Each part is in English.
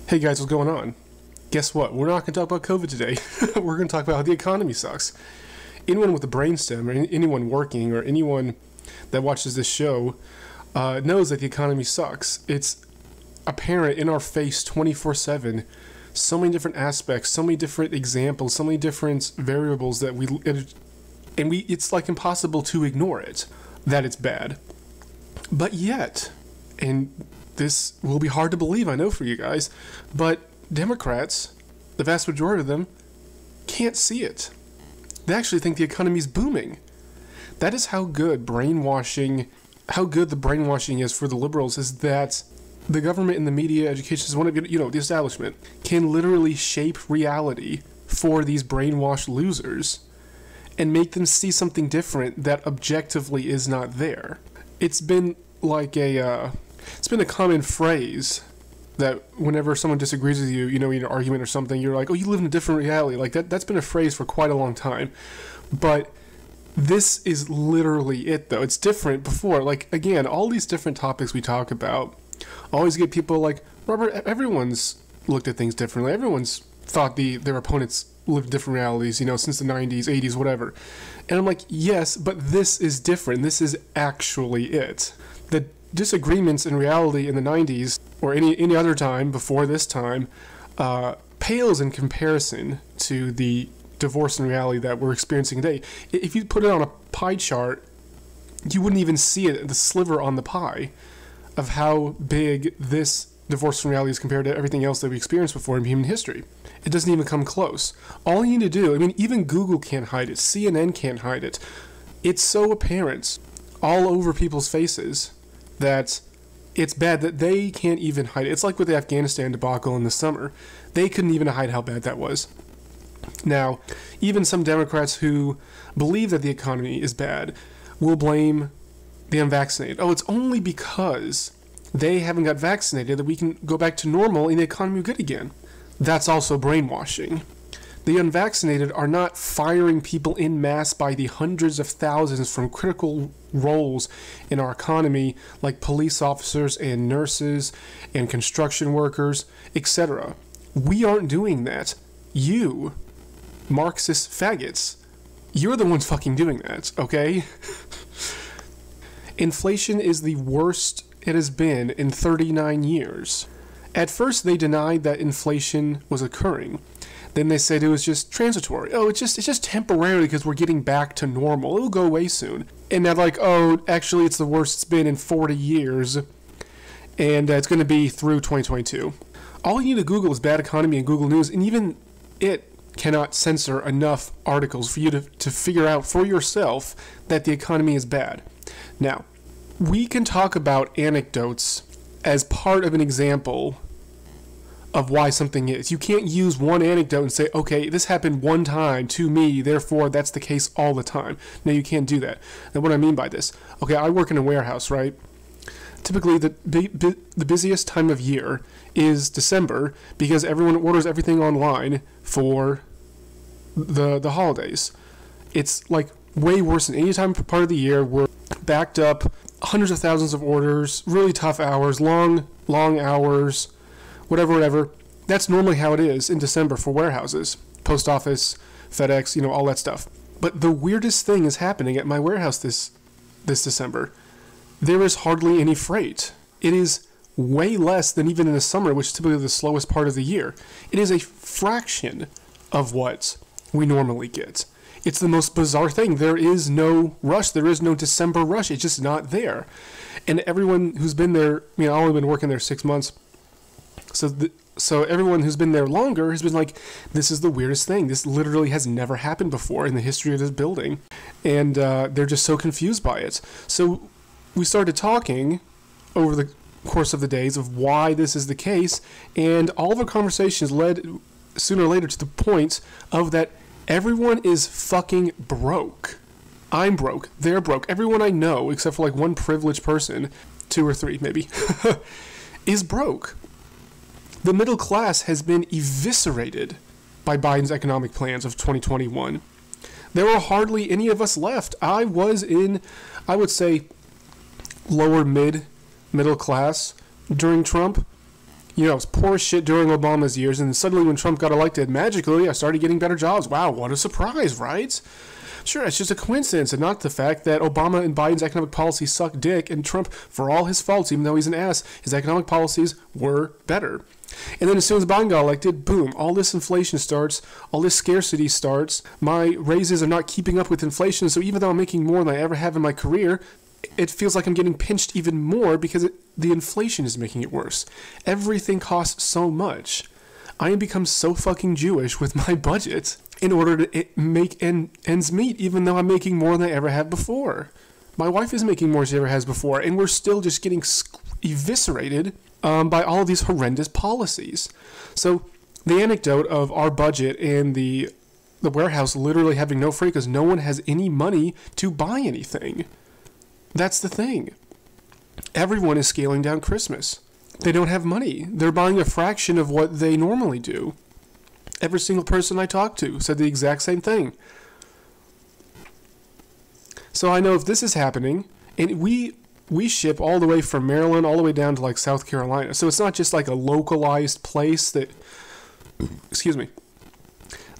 Hey guys, what's going on? Guess what? We're not going to talk about COVID today. We're going to talk about how the economy sucks. Anyone with a brainstem, or anyone working, or anyone that watches this show knows that the economy sucks. It's apparent in our face 24/7. So many different aspects, so many different examples, so many different variables that it's like impossible to ignore it, that it's bad. But yet, and this will be hard to believe, I know for you guys, but Democrats, the vast majority of them, can't see it. They actually think the economy is booming. That is how good the brainwashing is for the liberals, is that the government and the media, education is one of, the establishment, can literally shape reality for these brainwashed losers and make them see something different that objectively is not there. It's been like it's been a common phrase that whenever someone disagrees with you, in an argument or something, you're like, oh, you live in a different reality. Like that's been a phrase for quite a long time. But this is literally it, though. It's different before. Like, again, all these different topics we talk about always get people like, Robert, everyone's looked at things differently. Everyone's thought their opponents lived different realities, since the 90s, 80s, whatever. And I'm like, yes, but this is different. This is actually it. The disagreements in reality in the 90s or any other time before this time pales in comparison to the divorce in reality that we're experiencing today. If you put it on a pie chart, you wouldn't even see it, the sliver on the pie of how big this divorce in reality is compared to everything else that we experienced before in human history. It doesn't even come close. All you need to do, even Google can't hide it, CNN can't hide it. It's so apparent all over people's faces that it's bad that they can't even hide it. It's like with the Afghanistan debacle in the summer. They couldn't even hide how bad that was. Now, even some Democrats who believe that the economy is bad will blame the unvaccinated. Oh, it's only because they haven't got vaccinated that we can go back to normal and the economy will good again. That's also brainwashing. The unvaccinated are not firing people en masse by the hundreds of thousands from critical roles in our economy, like police officers and nurses and construction workers, etc. We aren't doing that. You, Marxist faggots, you're the ones fucking doing that, okay? Inflation is the worst it has been in 39 years. At first, they denied that inflation was occurring. Then they said it was just transitory. Oh, it's just temporary because we're getting back to normal. It'll go away soon. And they're like, oh, actually, it's the worst it's been in 40 years. And it's going to be through 2022. All you need to Google is bad economy and Google News. And even it cannot censor enough articles for you to figure out for yourself that the economy is bad. Now, we can talk about anecdotes as part of an example of why something is. You can't use one anecdote and say, okay, this happened one time to me, therefore that's the case all the time. No, you can't do that. And what I mean by this, okay, I work in a warehouse, right? Typically, the busiest time of year is December because everyone orders everything online for the holidays. It's like way worse than any time part of the year. We're backed up, hundreds of thousands of orders, really tough hours, long hours, whatever. That's normally how it is in December for warehouses, post office, FedEx, all that stuff. But the weirdest thing is happening at my warehouse this December. There is hardly any freight. It is way less than even in the summer, which is typically the slowest part of the year. It is a fraction of what we normally get. It's the most bizarre thing. There is no rush. There is no December rush. It's just not there. And everyone who's been there, I've only been working there 6 months. So everyone who's been there longer has been like, this is the weirdest thing. This literally has never happened before in the history of this building. And they're just so confused by it. So we started talking over the course of the days of why this is the case. And all of our conversations led sooner or later to the point of that everyone is fucking broke. I'm broke. They're broke. Everyone I know, except for like one privileged person, 2 or 3 maybe, is broke. The middle class has been eviscerated by Biden's economic plans of 2021. There are hardly any of us left. I was in, I would say, lower middle class during Trump. I was poor as shit during Obama's years, and suddenly when Trump got elected, magically I started getting better jobs. Wow, what a surprise, right? Sure, it's just a coincidence, and not the fact that Obama and Biden's economic policies suck dick, and Trump, for all his faults, even though he's an ass, his economic policies were better. And then as soon as Biden got elected, boom, all this inflation starts, all this scarcity starts, my raises are not keeping up with inflation, so even though I'm making more than I ever have in my career, it feels like I'm getting pinched even more because the inflation is making it worse. Everything costs so much. I have become so fucking Jewish with my budget in order to make ends meet, even though I'm making more than I ever have before. My wife is making more than she ever has before, and we're still just getting eviscerated by all of these horrendous policies. So the anecdote of our budget and the warehouse literally having no freight because no one has any money to buy anything. That's the thing. Everyone is scaling down Christmas. They don't have money. They're buying a fraction of what they normally do. Every single person I talked to said the exact same thing. So I know if this is happening, and we ship all the way from Maryland all the way down to like South Carolina. So it's not just like a localized place that,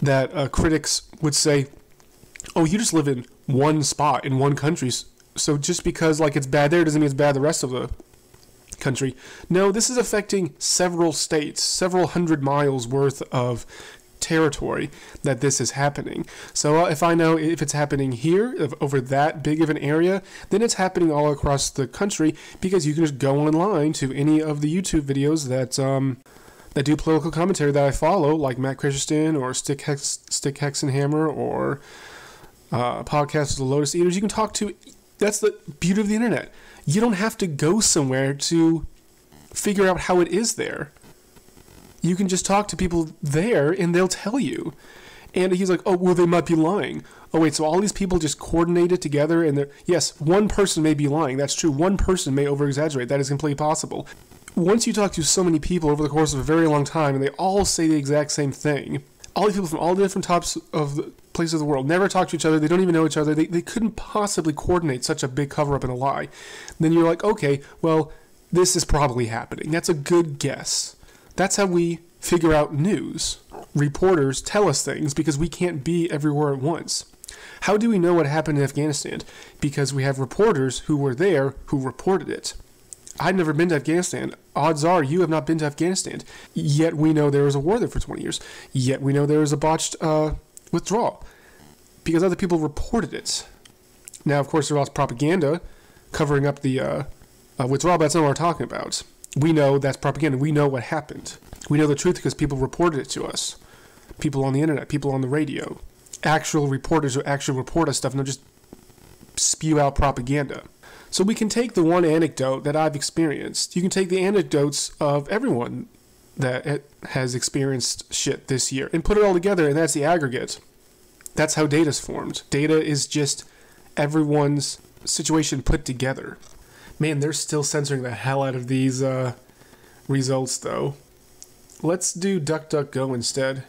that critics would say, oh, you just live in one spot in one country. So just because like it's bad there doesn't mean it's bad the rest of the country. No, this is affecting several states, several hundred miles worth of territory that this is happening. So if I know if it's happening here, over that big of an area, then it's happening all across the country because you can just go online to any of the YouTube videos that do political commentary that I follow, like Matt Christensen or Stick Hexenhammer or podcasts of the Lotus Eaters. You can talk to. That's the beauty of the internet. You don't have to go somewhere to figure out how it is there. You can just talk to people there and they'll tell you. And he's like, oh, well, they might be lying. Oh, wait, so all these people just coordinated together and they're... Yes, one person may be lying. That's true. One person may over-exaggerate. That is completely possible. Once you talk to so many people over the course of a very long time and they all say the exact same thing, all these people from all the different tops of the places of the world never talk to each other. They don't even know each other. They couldn't possibly coordinate such a big cover-up and a lie. Then you're like, okay, well, this is probably happening. That's a good guess. That's how we figure out news. Reporters tell us things because we can't be everywhere at once. How do we know what happened in Afghanistan? Because we have reporters who were there who reported it. I've never been to Afghanistan. Odds are you have not been to Afghanistan. Yet we know there was a war there for 20 years. Yet we know there was a botched withdrawal. Because other people reported it. Now, of course, there was propaganda covering up the withdrawal, but that's not what we're talking about. We know that's propaganda. We know what happened. We know the truth because people reported it to us. People on the internet, people on the radio. Actual reporters who actually report us stuff and don't just spew out propaganda. So we can take the one anecdote that I've experienced. You can take the anecdotes of everyone that has experienced shit this year and put it all together, and that's the aggregate. That's how data's formed. Data is just everyone's situation put together. Man, they're still censoring the hell out of these results, though. Let's do DuckDuckGo instead.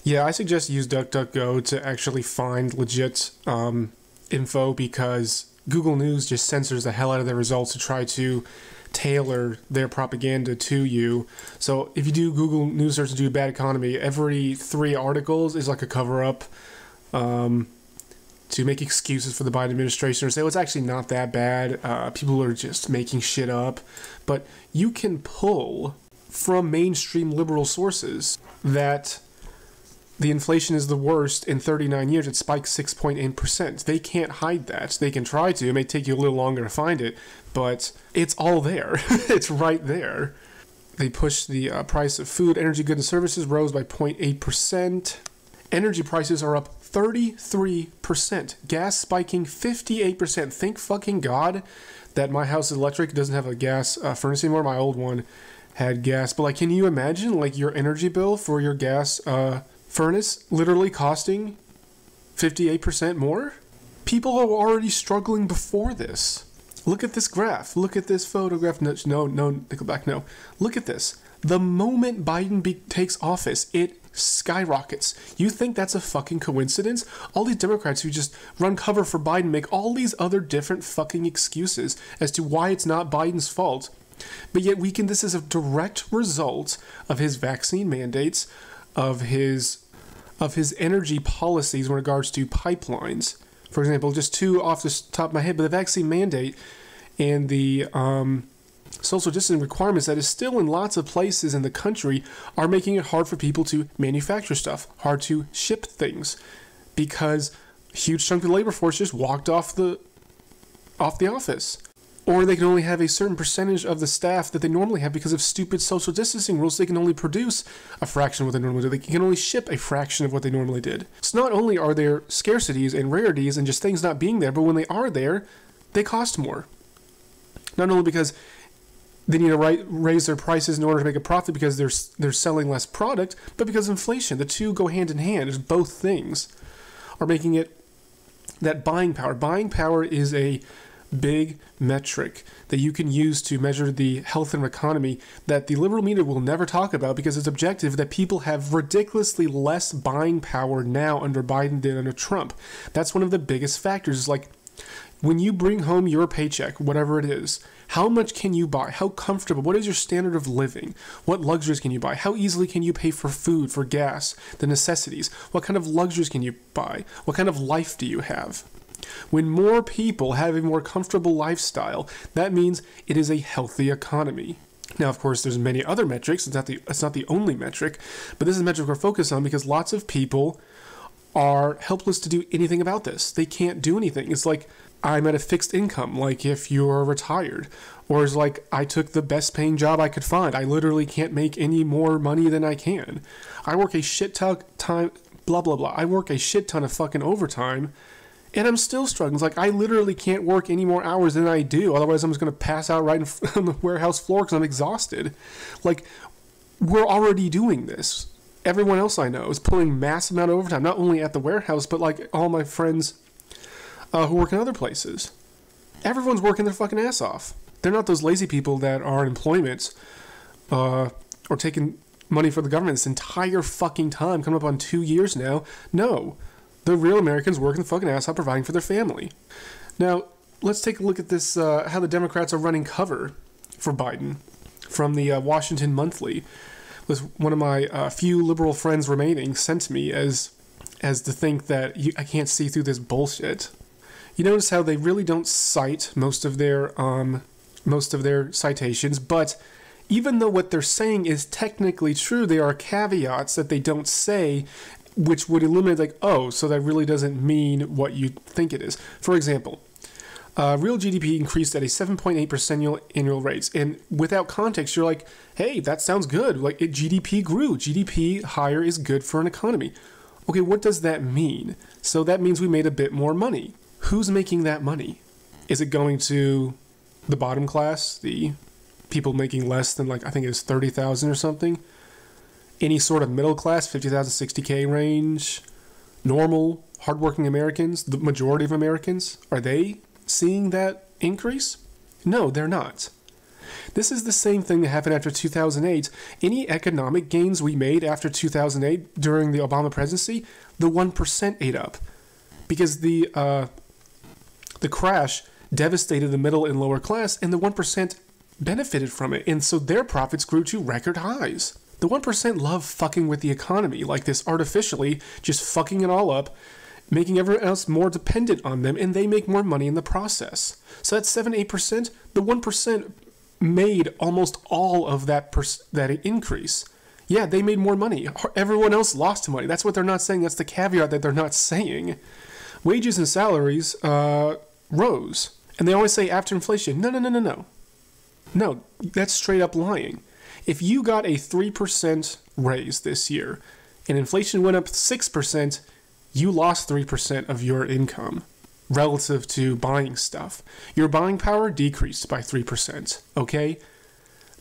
Yeah, I suggest use DuckDuckGo to actually find legit info because Google News just censors the hell out of their results to try to tailor their propaganda to you. So if you do Google News search and do bad economy, every 3 articles is like a cover-up to make excuses for the Biden administration or say, well, it's actually not that bad. People are just making shit up. But you can pull from mainstream liberal sources that the inflation is the worst in 39 years. It spiked 6.8%. They can't hide that. They can try to. It may take you a little longer to find it, but it's all there. It's right there. They pushed the price of food, energy, goods, and services rose by 0.8%. Energy prices are up 33%. Gas spiking 58%. Thank fucking God that my house is electric. It doesn't have a gas furnace anymore. My old one had gas. But, like, can you imagine, like, your energy bill for your gas furnace literally costing 58% more? People are already struggling before this. Look at this graph. Look at this photograph. No, Nickelback, no. Look at this. The moment Biden takes office, it skyrockets. You think that's a fucking coincidence? All these Democrats who just run cover for Biden make all these other different fucking excuses as to why it's not Biden's fault. But yet this is a direct result of his vaccine mandates, of his energy policies in regards to pipelines. For example, just two off the top of my head, but the vaccine mandate and the social distancing requirements that is still in lots of places in the country are making it hard for people to manufacture stuff, hard to ship things, because a huge chunk of the labor force just walked off the office. Or they can only have a certain percentage of the staff that they normally have because of stupid social distancing rules. They can only produce a fraction of what they normally do. They can only ship a fraction of what they normally did. So not only are there scarcities and rarities and just things not being there, but when they are there, they cost more. Not only because they need to raise their prices in order to make a profit because they're selling less product, but because of inflation. The two go hand in hand. As both things are making it that buying power. Buying power is a big metric that you can use to measure the health of an economy that the liberal media will never talk about because it's objective that people have ridiculously less buying power now under Biden than under Trump. That's one of the biggest factors. Is like when you bring home your paycheck, whatever it is, how much can you buy? How comfortable? What is your standard of living? What luxuries can you buy? How easily can you pay for food, for gas, the necessities? What kind of luxuries can you buy? What kind of life do you have? When more people have a more comfortable lifestyle, that means it is a healthy economy. Now, of course, there's many other metrics. It's not the only metric, but this is a metric we're focused on because lots of people are helpless to do anything about this. They can't do anything. It's like I'm at a fixed income, like if you're retired, or it's like I took the best paying job I could find. I literally can't make any more money than I can. I work a shit ton blah blah blah. I work a shit ton of fucking overtime. And I'm still struggling. It's like I literally can't work any more hours than I do. Otherwise, I'm just going to pass out right on the warehouse floor because I'm exhausted. Like, we're already doing this. Everyone else I know is pulling massive amount of overtime, not only at the warehouse, but like all my friends who work in other places. Everyone's working their fucking ass off. They're not those lazy people that are in employment or taking money for the government this entire fucking time, coming up on 2 years now. No. The real Americans working the fucking ass off providing for their family. Now, let's take a look at this, how the Democrats are running cover for Biden from the Washington Monthly. Was one of my few liberal friends remaining sent me as to think that I can't see through this bullshit. You notice how they really don't cite most of their citations, but even though what they're saying is technically true, there are caveats that they don't say, which would eliminate, like, oh, so that really doesn't mean what you think it is. For example, real GDP increased at a 7.8% annual rate. And without context, you're like, hey, that sounds good. Like, GDP grew. GDP higher is good for an economy. Okay, what does that mean? So that means we made a bit more money. Who's making that money? Is it going to the bottom class, the people making less than, like, I think it's 30,000 or something? Any sort of middle class, 50,000, 60K range, normal, hardworking Americans, the majority of Americans, are they seeing that increase? No, they're not. This is the same thing that happened after 2008. Any economic gains we made after 2008 during the Obama presidency, the 1% ate up. Because the crash devastated the middle and lower class, and the 1% benefited from it. And so their profits grew to record highs. The 1% love fucking with the economy like this artificially, just fucking it all up, making everyone else more dependent on them, and they make more money in the process. So that's 7-8%. The 1% made almost all of that increase. Yeah, they made more money. Everyone else lost money. That's what they're not saying. That's the caveat that they're not saying. Wages and salaries rose. And they always say after inflation. No. No, that's straight up lying. If you got a 3% raise this year and inflation went up 6%, you lost 3% of your income relative to buying stuff. Your buying power decreased by 3%, okay?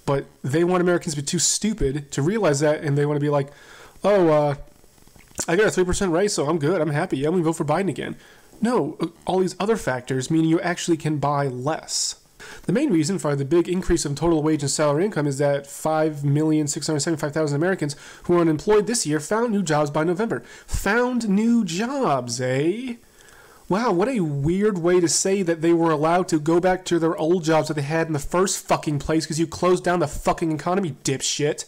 But they want Americans to be too stupid to realize that, and they want to be like, oh, I got a 3% raise, so I'm good, I'm happy, I'm going to vote for Biden again. No, all these other factors mean you actually can buy less. The main reason for the big increase in total wage and salary income is that 5,675,000 Americans who are unemployed this year found new jobs by November. Found new jobs, eh? Wow, what a weird way to say that they were allowed to go back to their old jobs that they had in the first fucking place because you closed down the fucking economy, dipshit.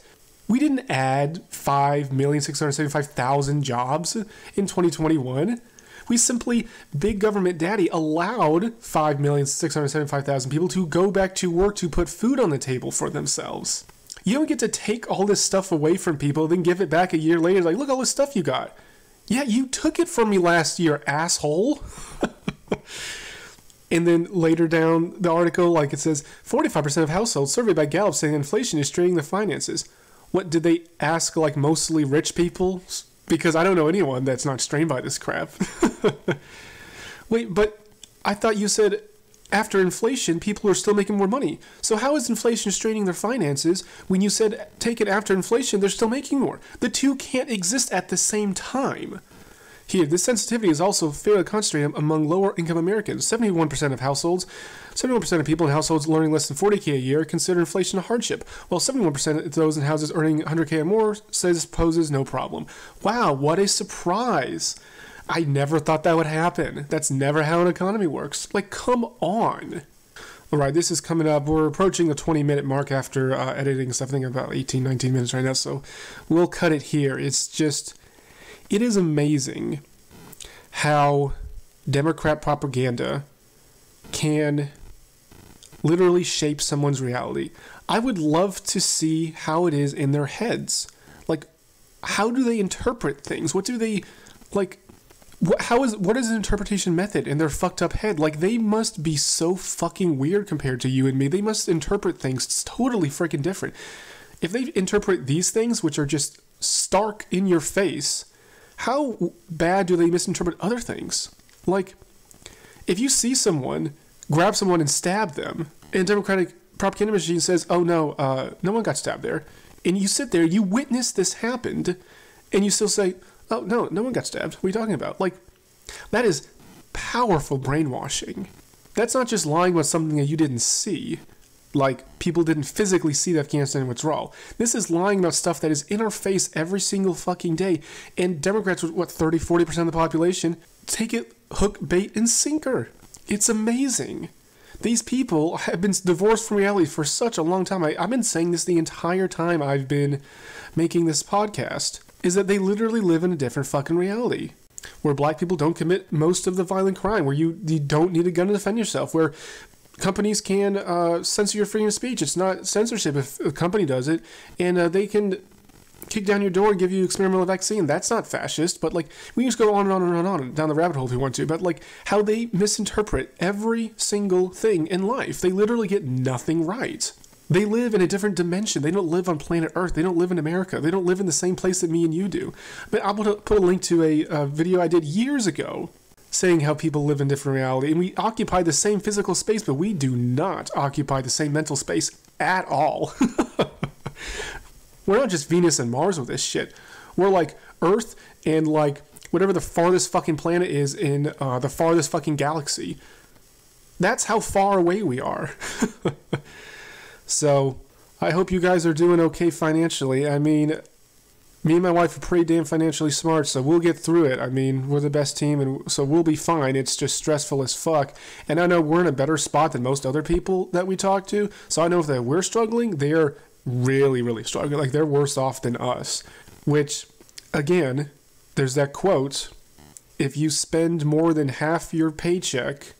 We didn't add 5,675,000 jobs in 2021. We simply, big government daddy, allowed 5,675,000 people to go back to work to put food on the table for themselves. You don't get to take all this stuff away from people, then give it back a year later, like, look all this stuff you got. Yeah, you took it from me last year, asshole. And then later down the article, like it says, 45% of households surveyed by Gallup saying inflation is straining their finances. What, did they ask, like, mostly rich people? Because I don't know anyone that's not strained by this crap. Wait, but I thought you said after inflation, people are still making more money. So how is inflation straining their finances when you said take it after inflation, they're still making more? The two can't exist at the same time. Here, this sensitivity is also fairly concentrated among lower-income Americans. 71% of households, 71% of people in households earning less than $40K a year consider inflation a hardship, while 71% of those in houses earning $100K or more says it poses no problem. Wow, what a surprise! I never thought that would happen. That's never how an economy works. Like, come on. All right, this is coming up. We're approaching the 20-minute mark after editing stuff. I think about 18, 19 minutes right now, so we'll cut it here. It's just, it is amazing how Democrat propaganda can literally shape someone's reality. I would love to see how it is in their heads. Like, how do they interpret things? What do they, like, what is an interpretation method in their fucked up head? Like, they must be so fucking weird compared to you and me. They must interpret things totally freaking different. If they interpret these things, which are just stark in your face, how bad do they misinterpret other things? Like, if you see someone grab someone and stab them, and Democratic propaganda machine says, oh no, no one got stabbed there, and you sit there, you witness this happened, and you still say, oh, no, no one got stabbed. What are you talking about? Like, that is powerful brainwashing. That's not just lying about something that you didn't see. Like, people didn't physically see the Afghanistan withdrawal. This is lying about stuff that is in our face every single fucking day. And Democrats, what, 30, 40% of the population, take it hook, bait, and sinker. It's amazing. These people have been divorced from reality for such a long time. I've been saying this the entire time I've been making this podcast, is that they literally live in a different fucking reality. Where black people don't commit most of the violent crime, where you don't need a gun to defend yourself, where companies can censor your freedom of speech. It's not censorship if a company does it, and they can kick down your door and give you experimental vaccine. That's not fascist, but like, we just go on and on and on and on down the rabbit hole if we want to, but like, how they misinterpret every single thing in life. They literally get nothing right. They live in a different dimension. They don't live on planet Earth. They don't live in America. They don't live in the same place that me and you do. But I'll put a link to a video I did years ago saying how people live in different reality. And we occupy the same physical space, but we do not occupy the same mental space at all. We're not just Venus and Mars with this shit. We're like Earth and like whatever the farthest fucking planet is in the farthest fucking galaxy. That's how far away we are. So, I hope you guys are doing okay financially. I mean, me and my wife are pretty damn financially smart, so we'll get through it. I mean, we're the best team, and so we'll be fine. It's just stressful as fuck. And I know we're in a better spot than most other people that we talk to, so I know if we're struggling, they're really, really struggling. Like, they're worse off than us. Which, again, there's that quote, if you spend more than half your paycheck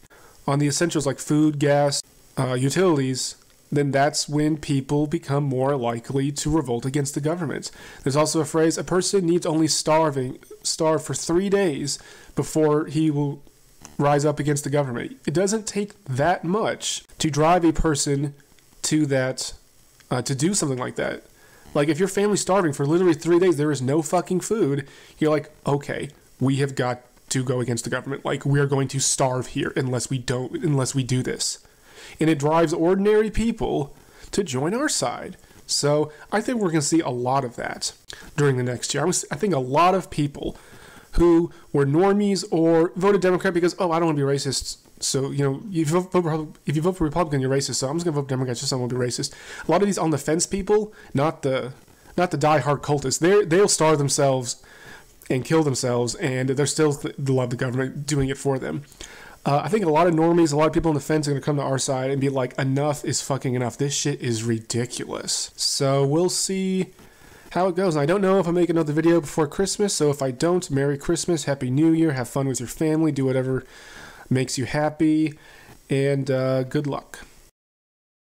on the essentials like food, gas, utilities, then that's when people become more likely to revolt against the government. There's also a phrase, a person needs only starve for 3 days before he will rise up against the government. It doesn't take that much to drive a person to that, to do something like that. Like, if your family's starving for literally 3 days, there is no fucking food, you're like, okay, we have got to go against the government. Like, we're going to starve here unless we do this. And it drives ordinary people to join our side. So I think we're going to see a lot of that during the next year. I think a lot of people who were normies or voted Democrat because, oh, I don't want to be racist. So, you know, if you vote for Republican, you're racist. So I'm just going to vote Democrat just so I won't be racist. A lot of these on the fence people, not the diehard cultists, they'll starve themselves and kill themselves, and they're still love the government doing it for them. I think a lot of normies, a lot of people on the fence are going to come to our side and be like, enough is fucking enough. This shit is ridiculous. So we'll see how it goes. And I don't know if I'll make another video before Christmas, so if I don't, Merry Christmas, Happy New Year, have fun with your family, do whatever makes you happy, and good luck.